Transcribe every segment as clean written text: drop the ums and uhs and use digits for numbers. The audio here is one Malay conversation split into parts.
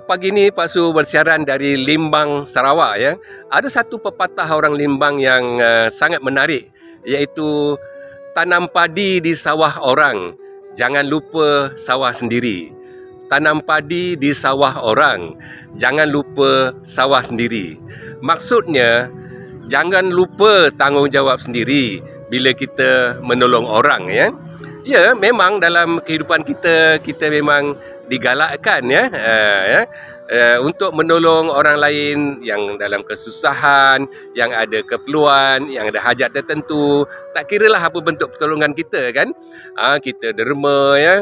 Pagi ni Pak Su bersiaran dari Limbang, Sarawak ya. Ada satu pepatah orang Limbang yang sangat menarik, iaitu tanam padi di sawah orang, jangan lupa sawah sendiri. Tanam padi di sawah orang, jangan lupa sawah sendiri. Maksudnya, jangan lupa tanggungjawab sendiri bila kita menolong orang ya. Ya, memang dalam kehidupan kita memang digalakkan untuk menolong orang lain yang dalam kesusahan, yang ada keperluan, yang ada hajat tertentu. Tak kiralah apa bentuk pertolongan kita kan. Kita derma ya,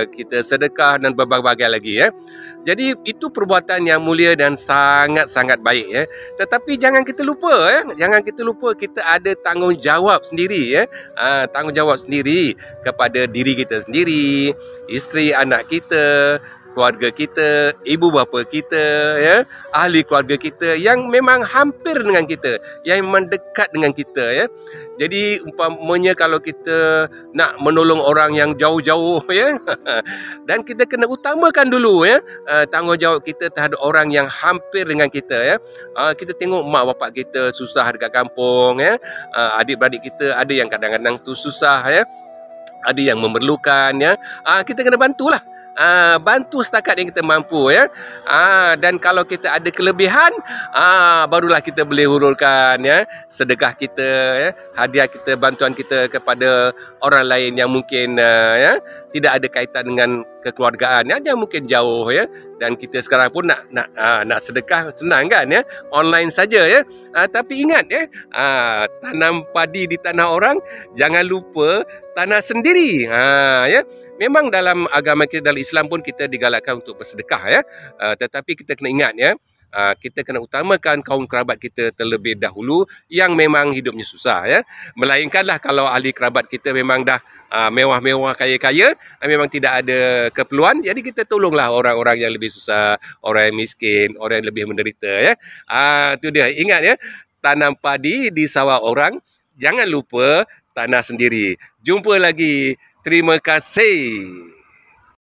kita sedekah dan berbagai lagi ya. Jadi itu perbuatan yang mulia dan sangat-sangat baik ya. Tetapi jangan kita lupa ya, jangan kita lupa kita ada tanggungjawab sendiri ya. Tanggungjawab sendiri kepada diri kita sendiri, isteri anak kita, keluarga kita, ibu bapa kita ya, ahli keluarga kita yang memang hampir dengan kita, yang mendekat dengan kita ya. Jadi umpamanya kalau kita nak menolong orang yang jauh-jauh ya, dan kita kena utamakan dulu ya tanggungjawab kita terhadap orang yang hampir dengan kita ya. Kita tengok mak bapak kita susah dekat kampung ya, adik-beradik kita ada yang kadang-kadang tu susah ya, ada yang memerlukan ya. Kita kena bantulah. Bantu setakat yang kita mampu ya. Dan kalau kita ada kelebihan, barulah kita boleh hururkan ya sedekah kita ya, hadiah kita, bantuan kita kepada orang lain yang mungkin ya tidak ada kaitan dengan kekeluargaan ya, yang mungkin jauh ya. Dan kita sekarang pun nak sedekah senang kan ya, online saja ya. Tapi ingat ya, tanam padi di tanah orang, jangan lupa tanah sendiri ya. Memang dalam agama kita, dalam Islam pun kita digalakkan untuk bersedekah ya. Tetapi kita kena ingat ya, kita kena utamakan kaum kerabat kita terlebih dahulu yang memang hidupnya susah ya. Melainkanlah kalau ahli kerabat kita memang dah mewah-mewah, kaya-kaya, memang tidak ada keperluan, jadi kita tolonglah orang-orang yang lebih susah, orang yang miskin, orang yang lebih menderita ya. Itu dia, ingat ya, tanam padi di sawah orang, jangan lupa tanah sendiri. Jumpa lagi. Terima kasih.